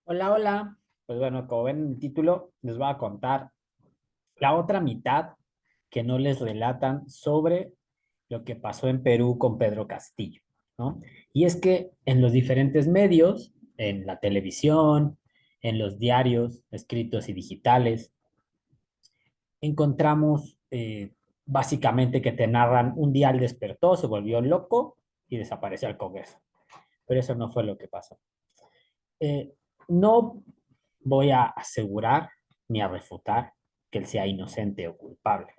Hola, hola. Pues bueno, como ven en el título, les voy a contar la otra mitad que no les relatan sobre lo que pasó en Perú con Pedro Castillo, ¿no? Y es que en los diferentes medios, en la televisión, en los diarios escritos y digitales, encontramos básicamente que te narran un día él despertó, se volvió loco y desapareció al Congreso. Pero eso no fue lo que pasó. Eh, no voy a asegurar ni a refutar que él sea inocente o culpable,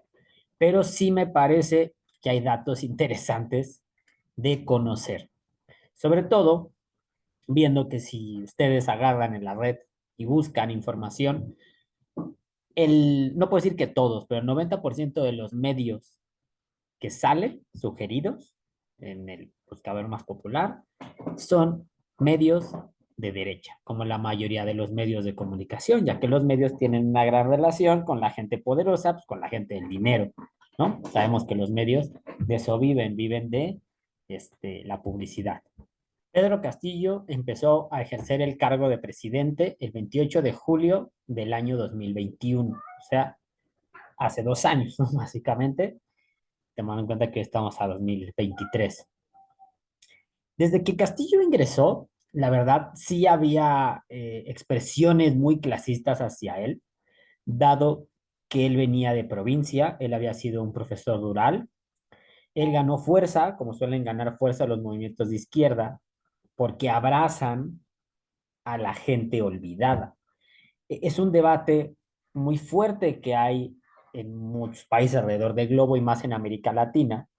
pero sí me parece que hay datos interesantes de conocer. Sobre todo, viendo que si ustedes agarran en la red y buscan información, no puedo decir que todos, pero el 90% de los medios que salen sugeridos en el buscador más popular son medios de derecha, como la mayoría de los medios de comunicación, ya que los medios tienen una gran relación con la gente poderosa, pues con la gente del dinero, ¿no? Sabemos que los medios de eso viven, viven de la publicidad. Pedro Castillo empezó a ejercer el cargo de presidente el 28 de julio del año 2021, o sea, hace 2 años, ¿no? Básicamente, tomando en cuenta que estamos a 2023. Desde que Castillo ingresó, la verdad sí había expresiones muy clasistas hacia él, dado que él venía de provincia, él había sido un profesor rural, él ganó fuerza, como suelen ganar fuerza los movimientos de izquierda, porque abrazan a la gente olvidada. Es un debate muy fuerte que hay en muchos países alrededor del globo y más en América Latina,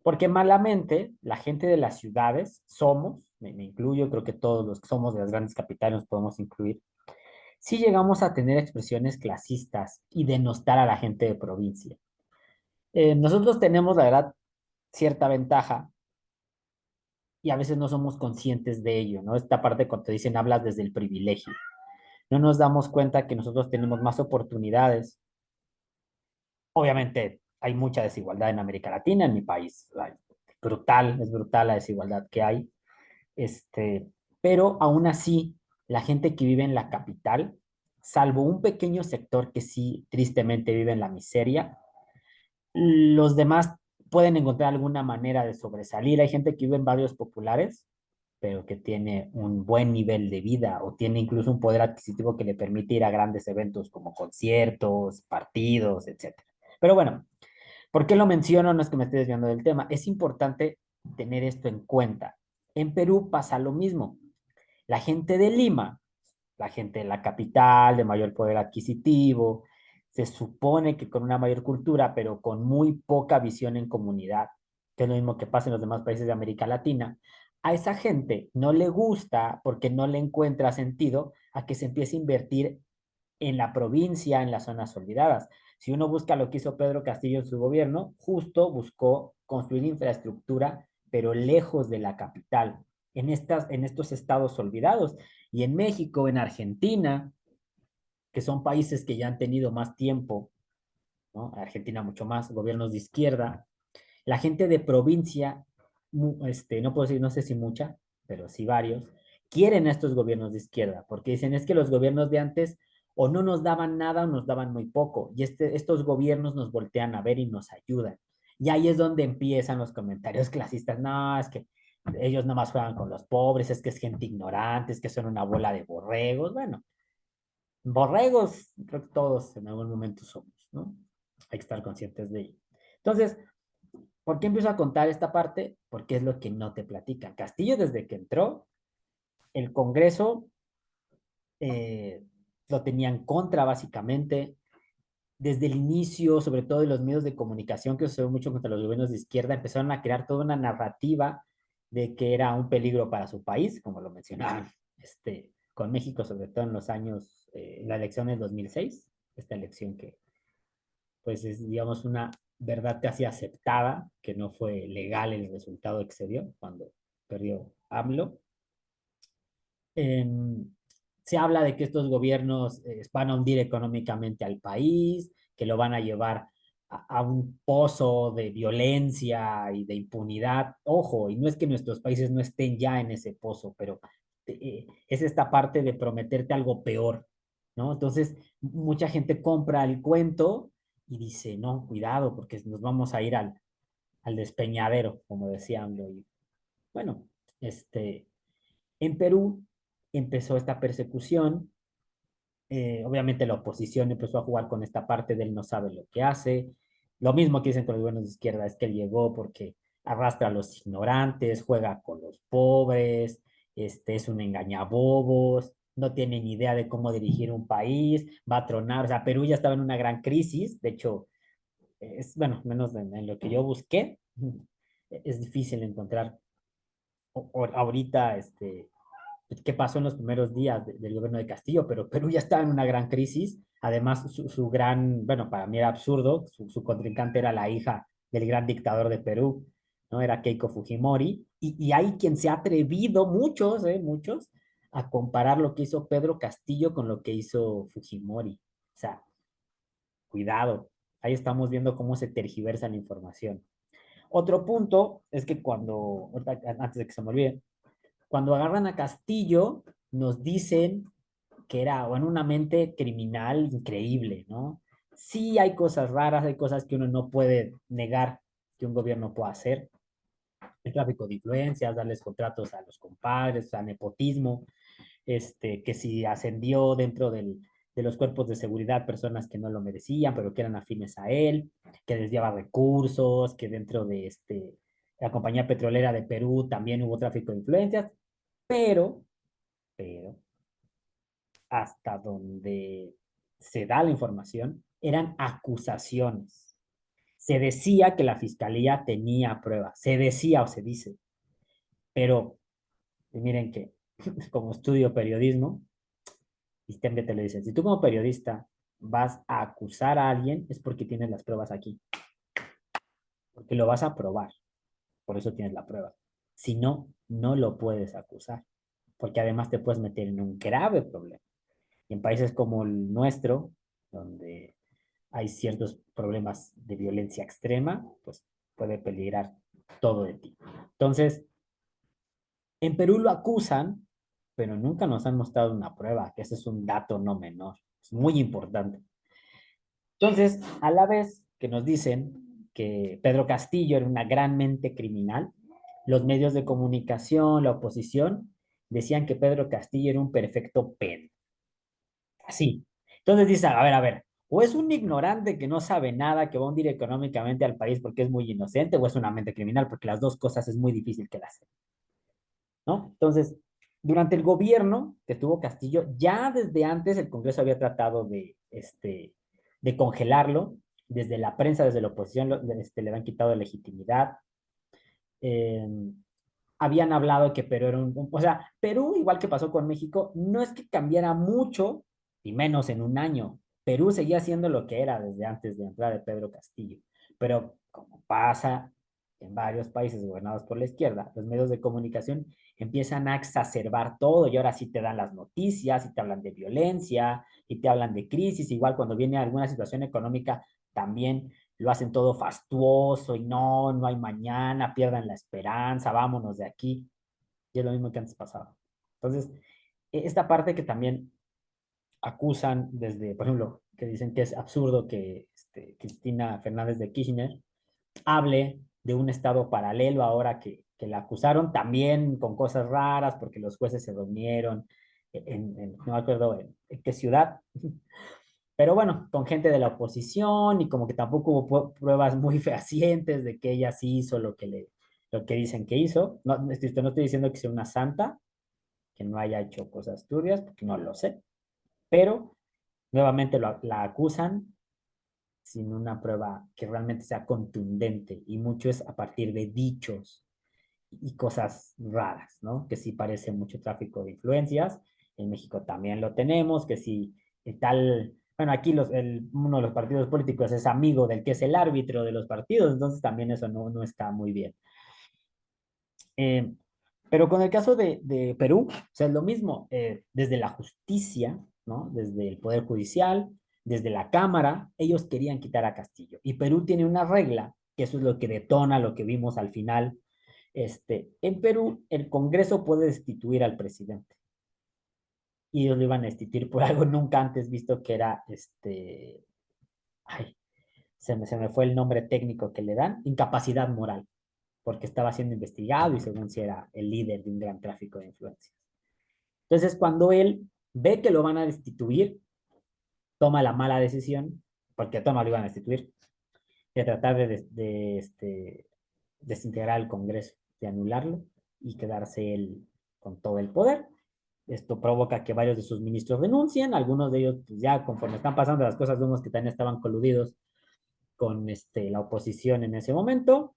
porque malamente la gente de las ciudades somos, me incluyo, creo que todos los que somos de las grandes capitales nos podemos incluir, si llegamos a tener expresiones clasistas y denostar a la gente de provincia. Nosotros tenemos, la verdad, cierta ventaja y a veces no somos conscientes de ello, ¿no? Esta parte cuando te dicen hablas desde el privilegio. No nos damos cuenta que nosotros tenemos más oportunidades. Obviamente hay mucha desigualdad en América Latina, en mi país. Es brutal la desigualdad que hay. Pero aún así, la gente que vive en la capital, salvo un pequeño sector que sí tristemente vive en la miseria, los demás pueden encontrar alguna manera de sobresalir. Hay gente que vive en barrios populares, pero que tiene un buen nivel de vida o tiene incluso un poder adquisitivo que le permite ir a grandes eventos como conciertos, partidos, etcétera. Pero bueno, ¿por qué lo menciono? No es que me esté desviando del tema. Es importante tener esto en cuenta. En Perú pasa lo mismo. La gente de Lima, la gente de la capital, de mayor poder adquisitivo, se supone que con una mayor cultura, pero con muy poca visión en comunidad, que es lo mismo que pasa en los demás países de América Latina, a esa gente no le gusta porque no le encuentra sentido a que se empiece a invertir en la provincia, en las zonas olvidadas. Si uno busca lo que hizo Pedro Castillo en su gobierno, justo buscó construir infraestructura, pero lejos de la capital, en estos estados olvidados. Y en México, en Argentina, que son países que ya han tenido más tiempo, ¿no? Argentina mucho más, gobiernos de izquierda, la gente de provincia, no puedo decir, no sé si mucha, pero sí varios, quieren a estos gobiernos de izquierda, porque dicen es que los gobiernos de antes o no nos daban nada o nos daban muy poco, y estos gobiernos nos voltean a ver y nos ayudan. Y ahí es donde empiezan los comentarios clasistas, no, es que ellos nada más juegan con los pobres, es que es gente ignorante, es que son una bola de borregos. Bueno, borregos, creo que todos en algún momento somos, ¿no? Hay que estar conscientes de ello. Entonces, ¿por qué empiezo a contar esta parte? Porque es lo que no te platican. Castillo, desde que entró, el Congreso eh, lo tenía en contra, básicamente. Desde el inicio, sobre todo de los medios de comunicación, que se ve mucho contra los gobiernos de izquierda, empezaron a crear toda una narrativa de que era un peligro para su país, como lo mencionaban, con México, sobre todo en los años, en la elección del 2006, esta elección que pues es, digamos, una verdad casi aceptada, que no fue legal el resultado que se dio cuando perdió AMLO. Eh, Se habla de que estos gobiernos van a hundir económicamente al país, que lo van a llevar a un pozo de violencia y de impunidad. Ojo, y no es que nuestros países no estén ya en ese pozo, pero es esta parte de prometerte algo peor, ¿no? Entonces, mucha gente compra el cuento y dice, no, cuidado, porque nos vamos a ir al despeñadero, como decía AMLO. Y bueno, este, en Perú empezó esta persecución. Obviamente la oposición empezó a jugar con esta parte de él no sabe lo que hace. Lo mismo que dicen con los gobiernos de izquierda es que él llegó porque arrastra a los ignorantes, juega con los pobres, es un engañabobos, no tiene ni idea de cómo dirigir un país, va a tronar. O sea, Perú ya estaba en una gran crisis. De hecho, bueno, menos en lo que yo busqué, es difícil encontrar ahorita qué pasó en los primeros días del gobierno de Castillo, pero Perú ya estaba en una gran crisis. Además, su gran, bueno, para mí era absurdo, su contrincante era la hija del gran dictador de Perú, ¿no? Era Keiko Fujimori. Y hay quien se ha atrevido, muchos, a comparar lo que hizo Pedro Castillo con lo que hizo Fujimori. O sea, cuidado, ahí estamos viendo cómo se tergiversa la información. Otro punto es que antes de que se me olvide, cuando agarran a Castillo, nos dicen que era, bueno, una mente criminal increíble, ¿no? Sí hay cosas raras, hay cosas que uno no puede negar que un gobierno pueda hacer. El tráfico de influencias, darles contratos a los compadres, o sea, nepotismo, que si ascendió dentro de los cuerpos de seguridad personas que no lo merecían, pero que eran afines a él, que desviaba recursos, que dentro de la compañía petrolera de Perú también hubo tráfico de influencias, pero, pero, hasta donde se da la información, eran acusaciones. Se decía que la fiscalía tenía pruebas, se decía o se dice, pero miren que como estudio periodismo, y siempre te lo dicen, si tú como periodista vas a acusar a alguien es porque tienes las pruebas aquí, porque lo vas a probar, por eso tienes la prueba. Si no, no lo puedes acusar, porque además te puedes meter en un grave problema. Y en países como el nuestro, donde hay ciertos problemas de violencia extrema, pues puede peligrar todo de ti. Entonces, en Perú lo acusan, pero nunca nos han mostrado una prueba, que ese es un dato no menor, es muy importante. Entonces, a la vez que nos dicen que Pedro Castillo era una gran mente criminal, los medios de comunicación, la oposición, decían que Pedro Castillo era un perfecto pen. Así. Entonces dice, a ver, o es un ignorante que no sabe nada, que va a hundir económicamente al país porque es muy inocente, o es una mente criminal, porque las dos cosas es muy difícil que las, ¿no? Entonces, durante el gobierno que tuvo Castillo, ya desde antes el Congreso había tratado de congelarlo, desde la prensa, desde la oposición, le habían quitado legitimidad. Eh, Habían hablado de que Perú era o sea, Perú, igual que pasó con México, no es que cambiara mucho, y menos en un año. Perú seguía siendo lo que era desde antes de entrar de Pedro Castillo. Pero como pasa en varios países gobernados por la izquierda, los medios de comunicación empiezan a exacerbar todo y ahora sí te dan las noticias y te hablan de violencia y te hablan de crisis, igual cuando viene alguna situación económica también lo hacen todo fastuoso y no, no hay mañana, pierdan la esperanza, vámonos de aquí. Y es lo mismo que antes pasaba. Entonces, esta parte que también acusan desde, por ejemplo, que dicen que es absurdo que Cristina Fernández de Kirchner hable de un estado paralelo ahora que la acusaron también con cosas raras porque los jueces se reunieron no me acuerdo en qué ciudad, pero bueno, con gente de la oposición y como que tampoco hubo pruebas muy fehacientes de que ella sí hizo lo que dicen que hizo. No, no estoy diciendo que sea una santa, que no haya hecho cosas turbias, porque no lo sé, pero nuevamente la acusan sin una prueba que realmente sea contundente y mucho es a partir de dichos y cosas raras, ¿no? Que sí parece mucho tráfico de influencias. En México también lo tenemos, que si tal, bueno, aquí uno de los partidos políticos es amigo del que es el árbitro de los partidos, entonces también eso no está muy bien. Eh, pero con el caso de Perú, o sea, es lo mismo, desde la justicia, ¿no? Desde el Poder Judicial, desde la Cámara, ellos querían quitar a Castillo. Y Perú tiene una regla, que eso es lo que detona lo que vimos al final En Perú, el Congreso puede destituir al presidente y ellos lo iban a destituir por algo nunca antes visto que era, ay, se me fue el nombre técnico que le dan, incapacidad moral, porque estaba siendo investigado y según si era el líder de un gran tráfico de influencias. Entonces, cuando él ve que lo van a destituir, toma la mala decisión, porque a todo no lo iban a destituir, de tratar de desintegrar el Congreso, de anularlo y quedarse él con todo el poder. Esto provoca que varios de sus ministros renuncien, algunos de ellos, pues ya conforme están pasando las cosas, vemos que también estaban coludidos con la oposición en ese momento.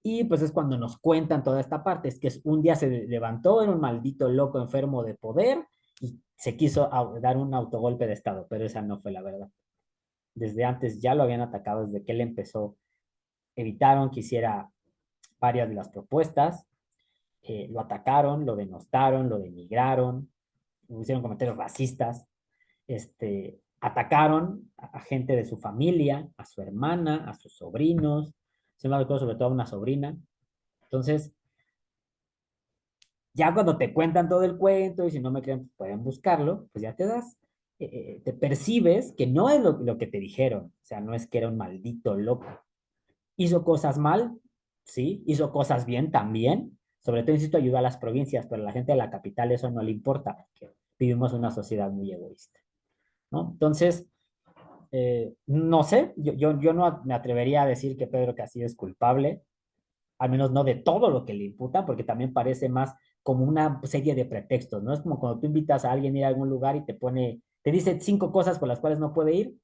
Y pues es cuando nos cuentan toda esta parte, es que un día se levantó, era un maldito loco enfermo de poder y se quiso dar un autogolpe de Estado, pero esa no fue la verdad. Desde antes ya lo habían atacado, desde que él empezó, evitaron que hiciera varias de las propuestas, lo atacaron, lo denostaron, lo denigraron, hicieron comentarios racistas, atacaron a gente de su familia, a su hermana, a sus sobrinos, se me acuerdo sobre todo a una sobrina. Entonces, ya cuando te cuentan todo el cuento y si no me creen, pues pueden buscarlo, pues ya te percibes que no es lo que te dijeron, o sea, no es que era un maldito loco. Hizo cosas mal, sí, hizo cosas bien también, sobre todo, insisto, ayuda a las provincias, pero a la gente de la capital eso no le importa, porque vivimos en una sociedad muy egoísta, ¿no? Entonces, no sé, yo no me atrevería a decir que Pedro Castillo es culpable, al menos no de todo lo que le imputan, porque también parece más como una serie de pretextos, ¿no? Es como cuando tú invitas a alguien a ir a algún lugar y te dice 5 cosas por las cuales no puede ir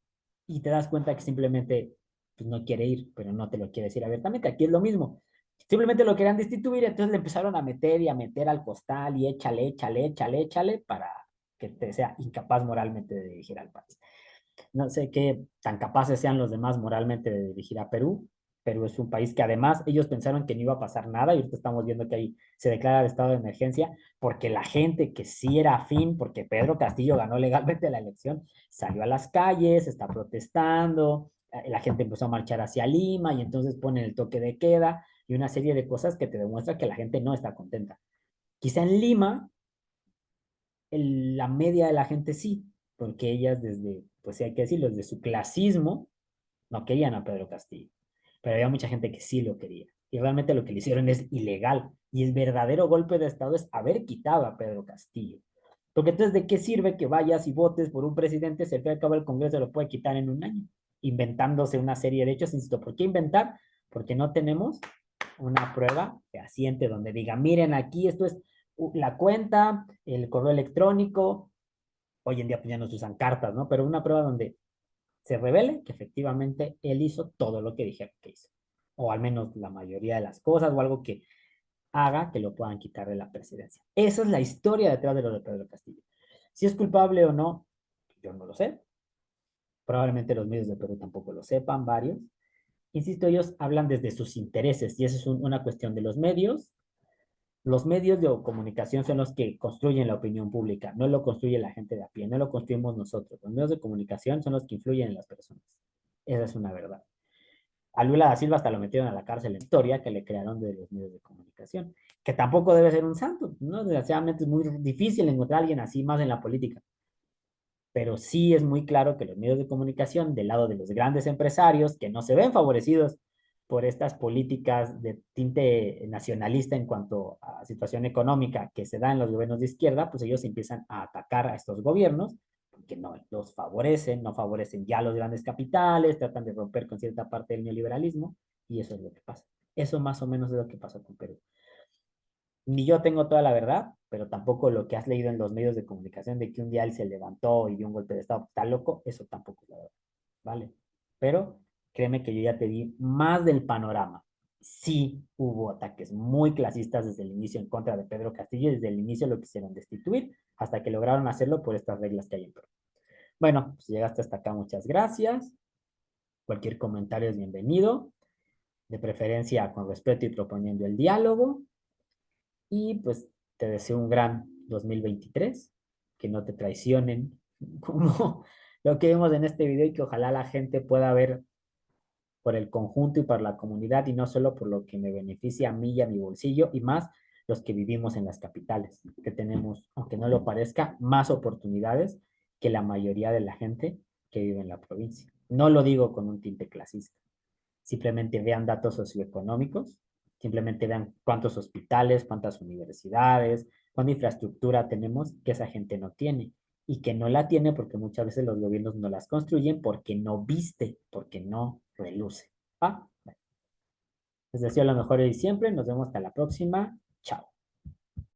y te das cuenta que simplemente pues, no quiere ir, pero no te lo quiere decir abiertamente. Aquí es lo mismo. Simplemente lo querían destituir, entonces le empezaron a meter y a meter al costal y échale, échale, échale, échale para que te sea incapaz moralmente de dirigir al país. No sé qué tan capaces sean los demás moralmente de dirigir a Perú. Perú es un país que además ellos pensaron que no iba a pasar nada y ahorita estamos viendo que ahí se declara el estado de emergencia porque la gente que sí era afín, porque Pedro Castillo ganó legalmente la elección, salió a las calles, está protestando, la gente empezó a marchar hacia Lima y entonces ponen el toque de queda y una serie de cosas que te demuestran que la gente no está contenta. Quizá en Lima la media de la gente sí, porque ellas desde, pues sí hay que decirlo, desde su clasismo no querían a Pedro Castillo, pero había mucha gente que sí lo quería. Y realmente lo que le hicieron es ilegal. Y el verdadero golpe de Estado es haber quitado a Pedro Castillo. Porque entonces, ¿de qué sirve que vayas y votes por un presidente? Se fue a cabo el Congreso, lo puede quitar en un año, inventándose una serie de hechos. Insisto, ¿por qué inventar? Porque no tenemos una prueba fehaciente donde diga, miren, aquí esto es la cuenta, el correo electrónico. Hoy en día pues ya no se usan cartas, ¿no? Pero una prueba donde se revele que efectivamente él hizo todo lo que dijeron que hizo. O al menos la mayoría de las cosas o algo que haga que lo puedan quitar de la presidencia. Esa es la historia detrás de lo de Pedro Castillo. Si es culpable o no, yo no lo sé. Probablemente los medios de Perú tampoco lo sepan, varios. Insisto, ellos hablan desde sus intereses y eso es una cuestión de los medios. Los medios de comunicación son los que construyen la opinión pública, no lo construye la gente de a pie, no lo construimos nosotros. Los medios de comunicación son los que influyen en las personas. Esa es una verdad. A Lula da Silva hasta lo metieron a la cárcel en historia que le crearon de los medios de comunicación, que tampoco debe ser un santo, ¿no? Desgraciadamente es muy difícil encontrar a alguien así más en la política, pero sí es muy claro que los medios de comunicación, del lado de los grandes empresarios, que no se ven favorecidos por estas políticas de tinte nacionalista en cuanto a situación económica que se da en los gobiernos de izquierda, pues ellos empiezan a atacar a estos gobiernos porque no los favorecen, no favorecen ya los grandes capitales, tratan de romper con cierta parte del neoliberalismo y eso es lo que pasa. Eso más o menos es lo que pasó con Perú. Ni yo tengo toda la verdad, pero tampoco lo que has leído en los medios de comunicación de que un día él se levantó y dio un golpe de estado, está loco, eso tampoco es la verdad, ¿vale? Pero créeme que yo ya te di más del panorama. Sí hubo ataques muy clasistas desde el inicio en contra de Pedro Castillo y desde el inicio lo quisieron destituir hasta que lograron hacerlo por estas reglas que hay en Perú. Bueno, pues llegaste hasta acá, muchas gracias. Cualquier comentario es bienvenido, de preferencia con respeto y proponiendo el diálogo. Y pues te deseo un gran 2023, que no te traicionen como lo que vemos en este video y que ojalá la gente pueda ver por el conjunto y por la comunidad y no solo por lo que me beneficia a mí y a mi bolsillo y más los que vivimos en las capitales, que tenemos, aunque no lo parezca, más oportunidades que la mayoría de la gente que vive en la provincia. No lo digo con un tinte clasista. Simplemente vean datos socioeconómicos, simplemente vean cuántos hospitales, cuántas universidades, cuánta infraestructura tenemos que esa gente no tiene y que no la tiene porque muchas veces los gobiernos no las construyen porque no viste, porque no reluce. ¿Va? Les deseo lo mejor de siempre. Nos vemos hasta la próxima. Chao.